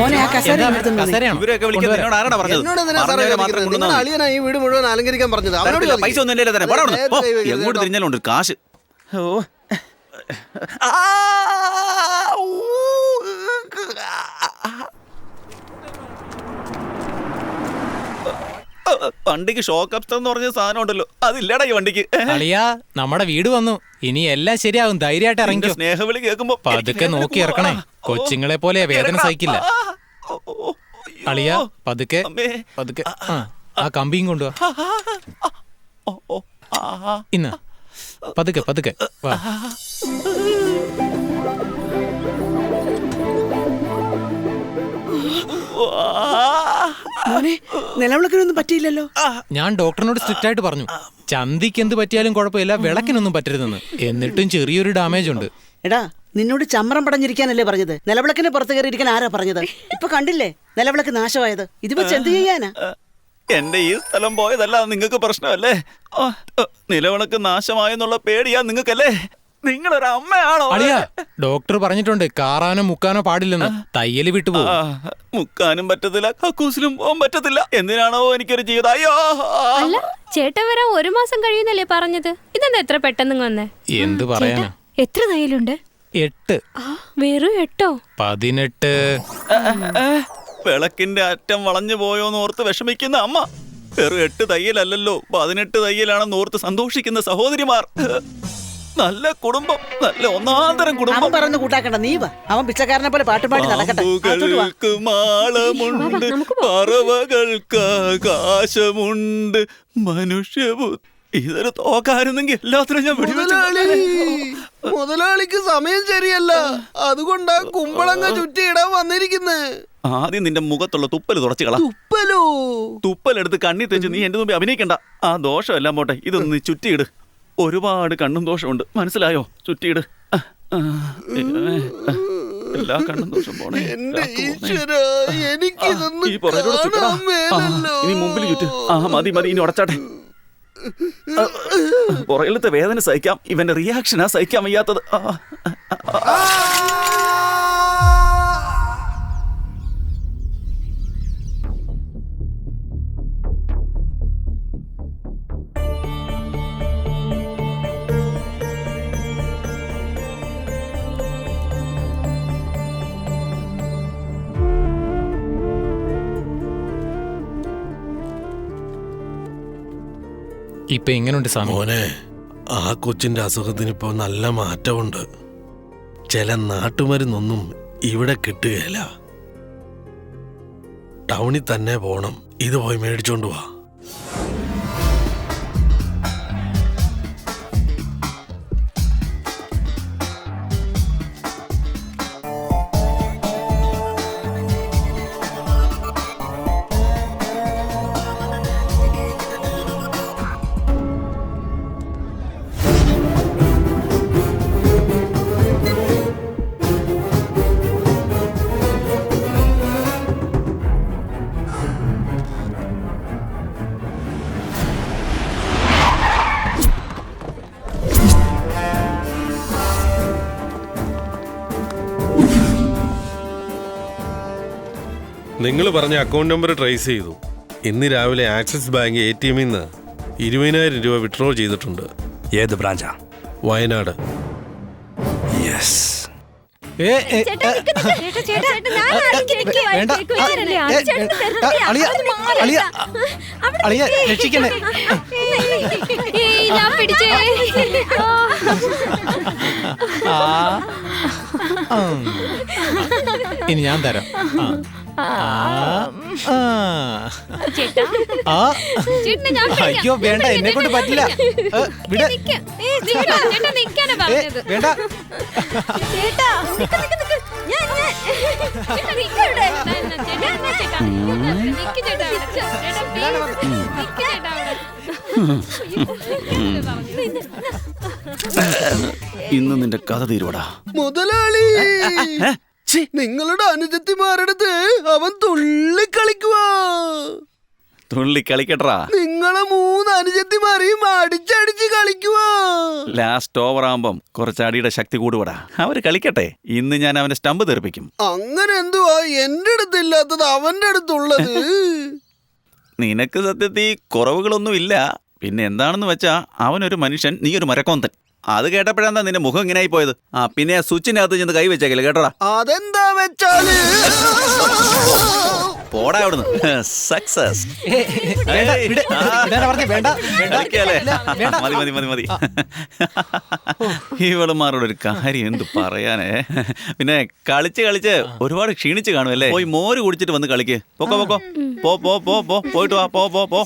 ഇവരൊക്കെ വിളിക്കുന്നത് എന്നോട് ആരാണ് പറഞ്ഞത്? അളിയനായി വീട് മുഴുവൻ അലങ്കരിക്കാൻ പറഞ്ഞത്. പൈസ ഒന്നും ഇല്ലേ തന്നെ. എങ്ങോട്ട് തിരിഞ്ഞാലും ഉണ്ട് കാശ്. ഓ വണ്ടിക്ക് ഷോക്ക് അബ്സ്റ്റർ എന്ന് പറഞ്ഞ സാധനം ഉണ്ടല്ലോ, അതില്ലടാ ഈ വണ്ടിക്ക്. അളിയാ, നമ്മുടെ വീട് വന്നു, ഇനി എല്ലാം ശരിയാവും, ധൈര്യമായിട്ട് ഇറങ്ങി. സ്നേഹവിളി കേൾക്കുമ്പോ പതുക്കെ നോക്കി ഇറക്കണേ, കൊച്ചുങ്ങളെ പോലെ വേദന സഹിക്കില്ല. അളിയാ, പതുക്കെ പതുക്കെ. ആ കമ്പിയും കൊണ്ടുവാ. ഇന്ന പതുക്കെ പതുക്കെ വാ. നിലവിളക്കിനൊന്നും പറ്റിയില്ലല്ലോ. ഞാൻ ഡോക്ടറിനോട് സ്ട്രിക്റ്റ് ആയിട്ട് പറഞ്ഞു, ചന്തിക്ക് എന്ത് പറ്റിയാലും കുഴപ്പമില്ല, വിളക്കിനൊന്നും പറ്റരുതെന്ന്. എന്നിട്ടും ചെറിയൊരു ഡാമേജ് ഉണ്ട്. എടാ, നിന്നോട് ചമ്രം പടഞ്ഞിരിക്കാനല്ലേ പറഞ്ഞത്? നിലവിളക്കിന് പുറത്ത് കയറിയിരിക്കാൻ ആരാ പറഞ്ഞത്? ഇപ്പൊ കണ്ടില്ലേ നിലവിളക്ക് നാശമായത്? ഇത് വെച്ച് എന്ത് ചെയ്യാനാ? എന്റെ ഈ സ്ഥലം പോയതല്ല നിങ്ങൾക്ക് പ്രശ്നമല്ലേ? നിലവിളക്ക് നാശമായെന്നുള്ള പേടിയാ നിങ്ങൾക്കല്ലേ? നിങ്ങളൊരു അമ്മയാണോ? അളിയാ, ഡോക്ടർ പറഞ്ഞിട്ടുണ്ട് കാറാനോ മുക്കാനോ പാടില്ലെന്ന്. തയ്യല് വിട്ടുപോകും. മുക്കാനും പറ്റത്തില്ല, കക്കൂസിലും പോകാൻ പറ്റത്തില്ല. എന്തിനാണോ എനിക്കൊരു ജീവിതം? അയ്യോ, ചേട്ടൻ വരാൻ 1 മാസം കഴിയുന്നല്ലേ പറഞ്ഞത്? ഇതെന്താ എത്ര പെട്ടെന്ന് വന്നേ? എന്ത് പറയാനാ? എത്ര തയ്യലുണ്ട്? 8. വെറും 8? 18. വിളക്കിന്റെ അറ്റം വളഞ്ഞു പോയോന്ന് ഓർത്ത് വിഷമിക്കുന്ന അമ്മ. വെറും 8 തയ്യലല്ലോ, 18 തയ്യലാണെന്ന് ഓർത്ത് സന്തോഷിക്കുന്ന സഹോദരിമാർ. നല്ല കുടുംബം, നല്ല ഒന്നാന്തരം കുടുംബം. പറഞ്ഞു കൂട്ടാക്കണ്ട, നീ വാ. അവൻ പിച്ചക്കാരനെ പോലെ പാട്ടുപാടി നടക്കട്ടെ. മാളമുണ്ട്, പറവകൾക്ക് ആകാശമുണ്ട്, മനുഷ്യബുദ്ധി. ഇതൊരു തോക്കായിരുന്നെങ്കിൽ എല്ലാത്തിനും ഞാൻ മുതലാളിക്ക് സമയം ശരിയല്ല, അതുകൊണ്ടാ കുമ്പളങ്ങ ചുറ്റിയിടാൻ വന്നിരിക്കുന്നത്. ആദ്യം നിന്റെ മുഖത്തുള്ള തുപ്പല് തുടച്ചു കളാ. തുപ്പലെടുത്ത് കണ്ണി തെച്ച് നീ എന്റെ മുമ്പ് അഭിനയിക്കണ്ട. ആ ദോഷമെല്ലാം പോട്ടെ, ഇതൊന്ന് ചുറ്റിയിട്. ഒരുപാട് കണ്ണും ദോഷമുണ്ട്, മനസ്സിലായോ? ചുറ്റിയിട്. എല്ലാ കണ്ണും ദോഷം പോണേ. ഇനി മുമ്പിൽ ചുറ്റ്. മതി മതി, ഇനി ഉടച്ചാട്ടെ. പുറകിലത്തെ വേദന സഹിക്കാം, ഇവന്റെ റിയാക്ഷനാ സഹിക്കാൻ വയ്യാത്തത്. ഇപ്പൊ എങ്ങനെയുണ്ട് മോനെ? ആ കൊച്ചിന്റെ അസുഖത്തിന് ഇപ്പോ നല്ല മാറ്റമുണ്ട്. ചില നാട്ടുമരുന്നൊന്നും ഇവിടെ കിട്ടുകയില്ല. ടൗണിൽ തന്നെ പോണം. ഇത് പോയി മേടിച്ചോണ്ട് വാ. നിങ്ങൾ പറഞ്ഞ അക്കൗണ്ട് നമ്പർ ട്രേസ് ചെയ്തു. ഇന്ന് രാവിലെ ആക്സിസ് ബാങ്ക് ATM നിന്ന് 20,000 രൂപ വിഡ്രോ ചെയ്തിട്ടുണ്ട്. ഏത് ബ്രാഞ്ചാ? വയനാട്. യെസ്. രക്ഷിക്കണേ. ഇനി ഞാൻ തരാം. അയ്യോ വേണ്ട, എന്നെ കൊണ്ട് പറ്റില്ല. വേണ്ട. ഇന്ന് നിന്റെ കഥ തീരുവടാ മുതലാളി. നിങ്ങളുടെ അനുജത്തിമാരടുത്ത് അവൻ തുള്ളി കളിക്കുവാ. തുള്ളി കളിക്കട്ടാ. നിങ്ങളെ 3 അനുജത്തിമാരെയും അടിച്ചടിച്ച് കളിക്കുവാ. ലാസ്റ്റ് ഓവർ ആകുമ്പം കുറച്ച് അടിയുടെ ശക്തി കൂടുപടാ. അവര് കളിക്കട്ടെ. ഇന്ന് ഞാൻ അവന്റെ സ്റ്റമ്പ് തെറിപ്പിക്കും. അങ്ങനെ എന്തുവാ എന്റെ അടുത്തില്ലാത്തത് അവന്റെ അടുത്തുള്ളത്? നിനക്ക് സത്യത്തിൽ കുറവുകളൊന്നും ഇല്ല. പിന്നെ എന്താണെന്ന് വെച്ചാ അവനൊരു മനുഷ്യൻ, നീ ഒരു മരക്കൊന്തൻ. അത് കേട്ടപ്പോഴെന്താ നിന്റെ മുഖം ഇങ്ങനെ ആയി പോയത്? പിന്നെ സ്വിച്ചിനകത്ത് ചെന്ന് കൈ വെച്ചേക്കല്ലേ കേട്ടോടാ. അതെന്താ വെച്ചാല് പോടാ അവിടുന്ന്. സക്സസ്. മതി മതി മതി മതി. ഇവളുമാരോട് ഒരു കാര്യം എന്ത് പറയാനേ. പിന്നെ കളിച്ച് കളിച്ച് ഒരുപാട് ക്ഷീണിച്ച് കാണുമല്ലേ. പോയി മോര് കുടിച്ചിട്ട് വന്ന് കളിക്ക്. പൊക്കോ പൊക്കോ. പോ പോ പോ പോ പോയിട്ട് വാ. പോ പോ പോ.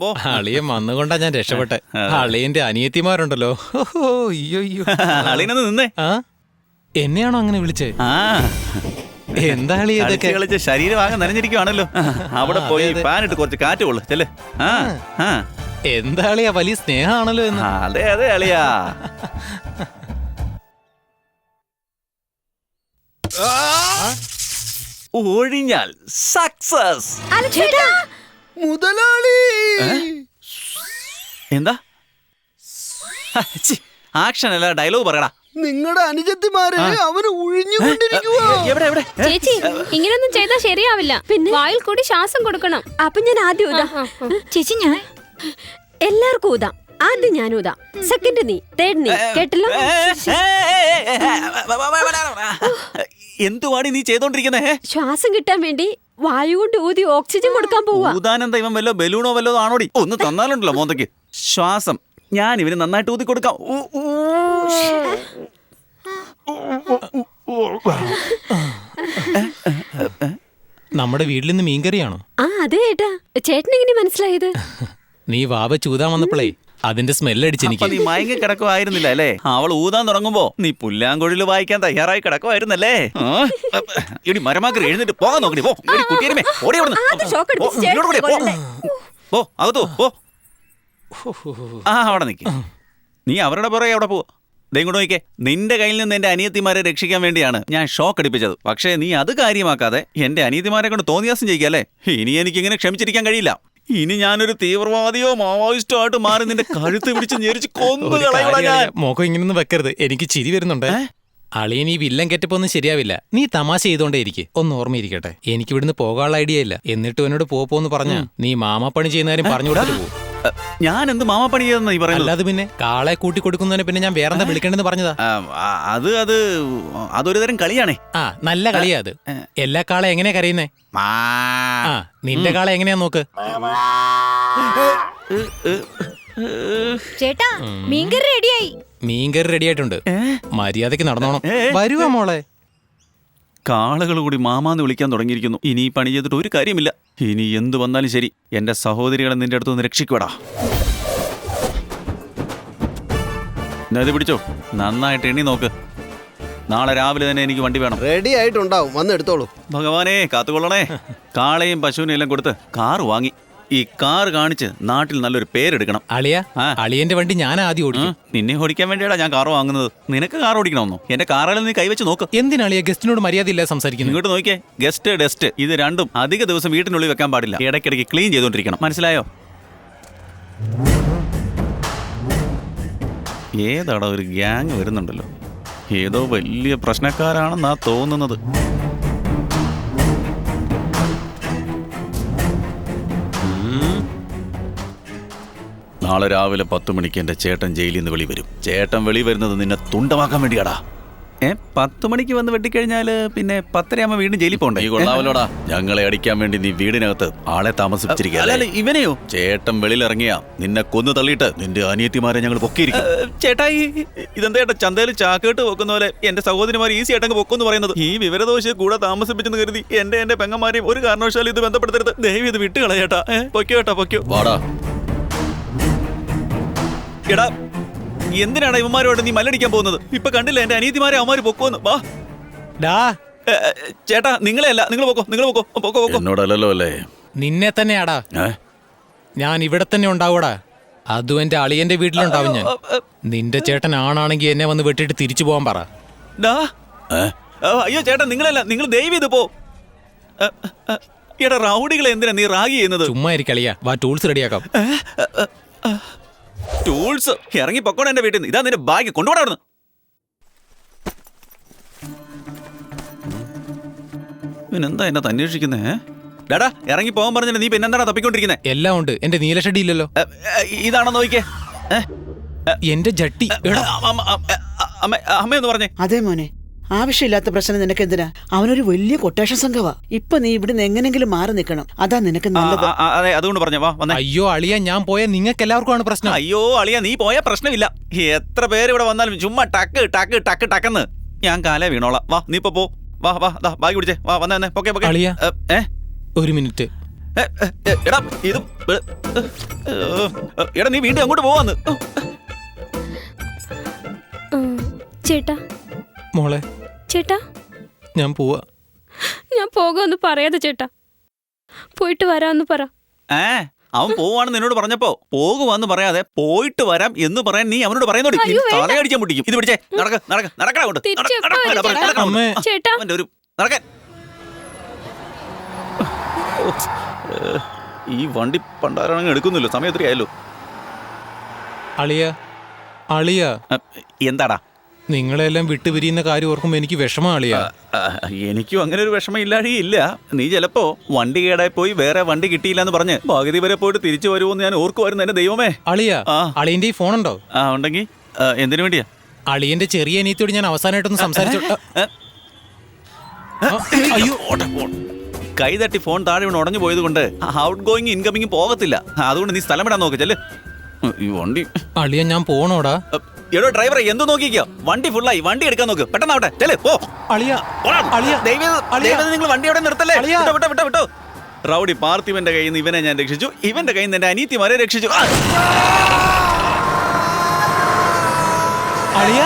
പോ. അളിയൻ വന്നുകൊണ്ടാ ഞാൻ രക്ഷപ്പെട്ടെ. അളിയന്റെ അനിയത്തിമാരുണ്ടല്ലോ. അയ്യോ അളിയനൊന്ന് നിന്നേ. എന്നെയാണോ അങ്ങനെ വിളിച്ചേ? എന്താ കളിച്ച് കളിച്ച് ശരീരം ആകെ നനഞ്ഞിരിക്കുവാണല്ലോ. അവിടെ പോയി ഫാനിട്ട് കുറച്ച് കാറ്റ് കൊള്ളു ചെല്ലേ. എന്താ അളിയാ, വലിയ സ്നേഹമാണല്ലോ എന്ന്. അതെ അതെ അളിയാ. ഒഴിഞ്ഞാൽ സക്സസ്. മുതലാളി എന്താ ആക്ഷൻ അല്ല ഡയലോഗ് പറയടാ. നിങ്ങളുടെ അനുജത്തിമാര് അവന് ഒഴിഞ്ഞുകൊണ്ടിരിക്കുവാ. എവിടെ എവിടെ? ചേച്ചി ഇങ്ങനൊന്നും ചെയ്താൽ ശരിയാവില്ല. പിന്നെ വായിൽ കൂടി ശ്വാസം കൊടുക്കണം. അപ്പൊ ഞാൻ ആദ്യം ഊതാം. ചേച്ചി ഞാൻ എല്ലാവർക്കും ഊതാം. ആദ്യം ഞാൻ ഊതാം, സെക്കൻഡ് നീ, തേർഡ് നീ. കേട്ടല്ലോ? എന്തുവാടി നീ ചെയ്തോണ്ടിരിക്കുന്നേ? ശ്വാസം കിട്ടാൻ വേണ്ടി വായു കൊണ്ട് ഊതി ഓക്സിജൻ കൊടുക്കാൻ പോവാ. ഊതാനെന്താ ഇവൻ വല്ലോ ബലൂണോ വല്ലോ ആണോടി? ഒന്ന് തന്നാലുണ്ടല്ലോ മോന്തയ്ക്ക് ശ്വാസം. ഞാൻ ഇവന് നന്നായിട്ട് ഊതി കൊടുക്കാം. നമ്മുടെ വീട്ടിൽ നിന്ന് മീൻകറിയാണോ? ആ അതെ ചേട്ടാ. ചേട്ടൻ എങ്ങനെ മനസ്സിലായത്? നീ വാവ ചൂതാൻ വന്നപ്പോഴേ അതിന്റെ സ്മെല്ലടിച്ച് എനിക്ക്. നീ മയങ്ങി കിടക്കുമായിരുന്നില്ല അല്ലേ? അവൾ ഊതാൻ തുടങ്ങുമ്പോ നീ പുല്ലാങ്കൊഴില് വായിക്കാൻ തയ്യാറായി കിടക്കുമായിരുന്നല്ലേ? ഇടി മരമാക്കി എഴുന്നിട്ട് പോകാൻ നോക്കണി. പോ കുട്ടിയരുമേ, ഓടി അവിടുന്ന്. പോ അകത്തോ പോ. അവിടെ നിൽക്ക്. നീ അവരുടെ പുറകെ അവിടെ പോവാ. ഇങ്ങോട്ട് നോക്കിക്കേ. നിന്റെ കയ്യിൽ നിന്ന് എന്റെ അനിയത്തിമാരെ രക്ഷിക്കാൻ വേണ്ടിയാണ് ഞാൻ ഷോക്ക് അടിപ്പിച്ചത്. പക്ഷേ നീ അത് കാര്യമാക്കാതെ എന്റെ അനിയത്തിമാരെ കൊണ്ട് തോന്നിയാസം ചെയ്യിക്കല്ലേ. ഇനി എനിക്കിങ്ങനെ ക്ഷമിച്ചിരിക്കാൻ കഴിയില്ല. ഇനി ഞാനൊരു തീവ്രവാദിയോ മാവോയിസ്റ്റോ ആയിട്ട് മാറി നിന്റെ കഴുത്ത് പിടിച്ച് ഞെരിച്ച് കൊന്നു കളയടാ ഞാൻ. മുഖം ഇങ്ങനൊന്നും വെക്കരുത്, എനിക്ക് ചിരി വരുന്നുണ്ട്. അളിയൻ ഈ വില്ലൻ കെറ്റപ്പൊന്നും ശരിയാവില്ല. നീ തമാശ ചെയ്തോണ്ടേ ഇരിക്കെ. ഒന്ന് ഓർമ്മയിരിക്കട്ടെ, എനിക്ക് ഇവിടുന്ന് പോകാനുള്ള ഐഡിയ ഇല്ല. എന്നിട്ട് എന്നോട് പോന്ന് പറഞ്ഞ നീ മാമാപ്പണി ചെയ്യുന്നവരും പറഞ്ഞു കൊടുത്തിട്ട് പോകും. ഞാൻ എന്ത് മാമാപ്പണി ചെയ്തെന്ന് നീ പറയുന്നത്? അല്ലാതെ പിന്നെ കാളെ കൂട്ടി കൊടുക്കുന്നതിന് പിന്നെ ഞാൻ വേറെന്താ വിളിക്കണ്ടെന്ന് പറഞ്ഞതാ. അതൊരു തരം കളിയാണേ. നല്ല കളിയാ അത്. എല്ലാ കാളെ എങ്ങനെയാ കരയുന്നേ? നിന്റെ കാളെ എങ്ങനെയാ നോക്ക്. ചേട്ടാ മീൻകറി റെഡിയായി. മീൻകറി റെഡി ആയിട്ടുണ്ട്. മര്യാദക്ക് നടന്നോണം. വരുവാ മോളെ. കാളകൾ കൂടി മാമാന്ന് വിളിക്കാൻ തുടങ്ങിയിരിക്കുന്നു. ഇനി പണി ചെയ്തിട്ട് ഒരു കാര്യമില്ല. ഇനി എന്തു വന്നാലും ശരി എന്റെ സഹോദരികളെ നിന്റെ അടുത്തൊന്ന് രക്ഷിക്കൂടാ. ഇത് പിടിച്ചോ, നന്നായിട്ട് എണ്ണി നോക്ക്. നാളെ രാവിലെ തന്നെ എനിക്ക് വണ്ടി വേണം. റെഡി ആയിട്ടുണ്ടാവും, വന്ന് എടുത്തോളൂ. ഭഗവാനെ കാത്തുകൊള്ളണേ. കാളയും പശുവിനെയും എല്ലാം കൊടുത്ത് കാറ് വാങ്ങി. ഈ കാർ കാണിച്ച് നാട്ടിൽ നല്ലൊരു പേരെടുക്കണം. അളിയന്റെ വണ്ടി ഞാൻ ആദ്യം ഓടിക്കും. നിന്നെ ഓടിക്കാൻ വേണ്ടിയാടാ ഞാൻ കാർ വാങ്ങുന്നത്. നിനക്ക് കാർ ഓടിക്കണമെന്നോ? എന്റെ കാറിൽ നീ കൈവച്ച് നോക്ക്. എന്തിനാളിയ ഗസ്റ്റിനോട് മര്യാദ ഇല്ല സംസാരിക്കുന്നു? ഇങ്ങോട്ട് നോക്കിയേ. ഗസ്റ്റ് ഡസ്റ്റ് ഇത് രണ്ടും അധിക ദിവസം വീട്ടിനുള്ളിൽ വെക്കാൻ പാടില്ല. ഇടയ്ക്കിടയ്ക്ക് ക്ലീൻ ചെയ്തോണ്ടിരിക്കണം. മനസ്സിലായോ? ഏതാടാ ഒരു ഗ്യാങ് വരുന്നുണ്ടല്ലോ. ഏതോ വലിയ പ്രശ്നക്കാരാണെന്നാ തോന്നുന്നത്. നാളെ രാവിലെ 10 മണിക്ക് എന്റെ ചേട്ടൻ ജയിലിൽ നിന്ന് വെളി വരും. ചേട്ടൻ വെളി വരുന്നത് നിന്നെ തുണ്ടമാക്കാൻ വേണ്ടിയാടാ. 10 മണിക്ക് വന്ന് വെട്ടിക്കഴിഞ്ഞാല് പിന്നെ 10:30 വീണ്ടും ജയിലിൽ പോണ്ടേ? ഈ കൊള്ളാവല്ലോടാ. ഞങ്ങളെ അടിക്കാൻ വേണ്ടി നീ വീടിനകത്ത് ആളെ താമസിപ്പിച്ചിരിക്കുക. ഇവനെയോ? ചേട്ടൻ വെളിയിലിറങ്ങിയാ നിന്നെ കൊന്നു തള്ളിയിട്ട് നിന്റെ അനിയത്തിമാരെ ഞങ്ങൾ പൊക്കിയിരിക്കും. ചേട്ടായി ഇതെന്താ ചന്തയിൽ ചാക്കേട്ട് പൊക്കുന്ന പോലെ എന്റെ സഹോദരിമാർ ഈസി ആയിട്ടങ്ങ് പൊക്കെന്ന് പറയുന്നത്? ഈ വിവരദോഷ കൂടെ താമസിപ്പിച്ചെന്ന് കരുതി എന്റെ പെങ്ങന്മാരെയും ഒരു കാരണവശാലും ഇത് ബന്ധപ്പെടുത്തരുത്. ദയവ് ഇത് വിട്ടുകളയേട്ടാ. പൊക്കോ കേട്ടോ, പൊക്കോ. വാടാ. എടാ എന്തിനാണ് ഇവന്മാരോട് നീ മല്ലടിക്കാൻ പോകുന്നത്? ഇപ്പൊ കണ്ടില്ല എന്റെ അനിയത്തിമാരെ അവന്മാര് പൊക്കോന്ന്. വാ ചേട്ടാ, നിങ്ങളെ അല്ല, നിങ്ങൾ പൊക്കോ. എന്നോടല്ലോ അല്ലേ? നിന്നെ തന്നെയാടാ. ഞാൻ ഇവിടെ തന്നെ ഉണ്ടാവൂടാ. അതും എന്റെ അളിയന്റെ വീട്ടിലുണ്ടാവും ഞാൻ. നിന്റെ ചേട്ടൻ ആണാണെങ്കിൽ എന്നെ വന്ന് വെട്ടിട്ട് തിരിച്ചു പോകാൻ പറ. അയ്യോ ചേട്ടാ, നിങ്ങളല്ല, നിങ്ങൾ ദയവ് ചെയ്ത് പോ. എടാ റൗഡികളെ എന്തിനാ നീ റാഗി ചെയ്യുന്നത്? ചുമ്മാ ഇരിക്കളിയാ, വാ ടൂൾസ് റെഡിയാക്കാം. ടൂൾസ് ഇറങ്ങി പൊക്കോണം എന്റെ വീട്ടിൽ നിന്ന്. ഇതാ നിന്റെ ബാഗ്, കൊണ്ടുപോടാ. ഇവനെന്താ എന്നെ അന്വേഷിക്കുന്നേ? ഡാടാ ഇറങ്ങി പോകാൻ പറഞ്ഞില്ല, നീ പിന്നെ എന്താണ് തപ്പിക്കൊണ്ടിരിക്കുന്നേ? എല്ലാം ഉണ്ട്, എന്റെ നീല ഷെഡി ഇല്ലല്ലോ. ഇതാണോ നോക്കിയേ? എന്റെ ജട്ടി. അമ്മയൊന്ന് പറഞ്ഞേ. അതെ മോനെ, ആവശ്യമില്ലാത്ത പ്രശ്നം നിനക്ക് എന്തിനാ? അവനൊരു വലിയ കൊട്ടേഷൻ സംഘവാ. ഇപ്പൊ നീ ഇവിടുന്ന് എങ്ങനെങ്കിലും മാറി നിൽക്കണം, അതാ നിനക്ക് നല്ലത്. അതെ, അതുകൊണ്ട് പറഞ്ഞ വാ വന്നേ. അയ്യോ അളിയ, ഞാൻ പോയാൽ നിങ്ങൾക്ക് എല്ലാവർക്കും പ്രശ്നം. അയ്യോ അളിയ, നീ പോയ പ്രശ്നമില്ല. എത്ര പേര് ഇവിടെ വന്നാലും ചുമ്മാ ടക്ക് ടക്ക് ടക്ക് ടക്കെന്ന് ഞാൻ കാലേ വീണോളാം. വാ നീ ഇപ്പൊ പോ. വാ വാ ബാഗ് പിടിച്ചേ. വാ വന്നേ. പൊക്കെ അളിയ ഒരു മിനിറ്റ്. എടാ ഇത് എടാ നീ വീണ്ടും അങ്ങോട്ട് പോവാന്ന്. ചേട്ടാ മോളെ, ചേട്ടാ ഞാൻ പോവാ. ഞാൻ പോകാന്ന് പറയാതെ ചേട്ടാ, പോയിട്ട് വരാന്ന് പറ. അവൻ പോവാണെന്ന് എന്നോട് പറഞ്ഞപ്പോ പോകുവാന്ന് പറയാതെ പോയിട്ട് വരാം എന്ന് പറയാൻ നീ അവനോട് പറയുന്നോടി. തലയടിച്ചാൻ പൊട്ടിക്കും. ഇത് പിടിച്ചേ. നടക്കടാ. ചേട്ടാ ഒരു നടക്കാൻ. ഈ വണ്ടി പണ്ടാരാണെങ്കിൽ എടുക്കുന്നില്ല. സമയം എത്രയായല്ലോ? അളിയ അളിയ, എന്താടാ? നിങ്ങളെല്ലാം വിട്ടുപിരിയുന്ന കാര്യം ഓർക്കുമ്പോ എനിക്ക് വിഷമം അളിയ. എനിക്കും അങ്ങനെ ഒരു വിഷമം ഇല്ലാഴിയില്ല. നീ ചിലപ്പോ വണ്ടി കേടായി പോയി വേറെ വണ്ടി കിട്ടിയില്ല എന്ന് പറഞ്ഞ് പകുതി വരെ പോയിട്ട് തിരിച്ചു വരുമോന്ന് ഞാൻ ഓർക്കുമായിരുന്നു. എന്റെ ദൈവമേ. അളിയ, അളിയന്റെ ഈ ഫോൺ ഉണ്ടോ? ഉണ്ടെങ്കിൽ എന്തിനു വേണ്ടിയാ? അളിയന്റെ ചെറിയ അനിയത്തിയോട് ഞാൻ അവസാനമായിട്ടൊന്ന് സംസാരിച്ചു. അയ്യോ, കൈ തട്ടി ഫോൺ താഴെ വീണ് ഉടഞ്ഞു പോയത് കൊണ്ട് ഔട്ട് ഗോയിങ് ഇൻകമിങ് പോകത്തില്ല. അതുകൊണ്ട് നീ സ്ഥലം വിടാൻ നോക്ക്. ചെല്ല്. ഈ വണ്ടി. അളിയ ഞാൻ പോണോടാ. എടോ ഡ്രൈവറെ, എന്ത് നോക്കിക്കോ? വണ്ടി ഫുള്ളായി. വണ്ടി എടുക്കാൻ നോക്ക്. പെട്ടെന്നാവട്ടെ. ചെല് പോ. നിങ്ങൾ വണ്ടി അവിടെ നിർത്തല്ലേ? വിട്ടോ. റൗഡി പാർത്ഥിവന്റെ കയ്യിൽ നിന്ന് ഇവനെ ഞാൻ രക്ഷിച്ചു. ഇവന്റെ കയ്യിൽ നിന്ന് എന്റെ അനീത്തിമാരെ രക്ഷിച്ചു. അളിയ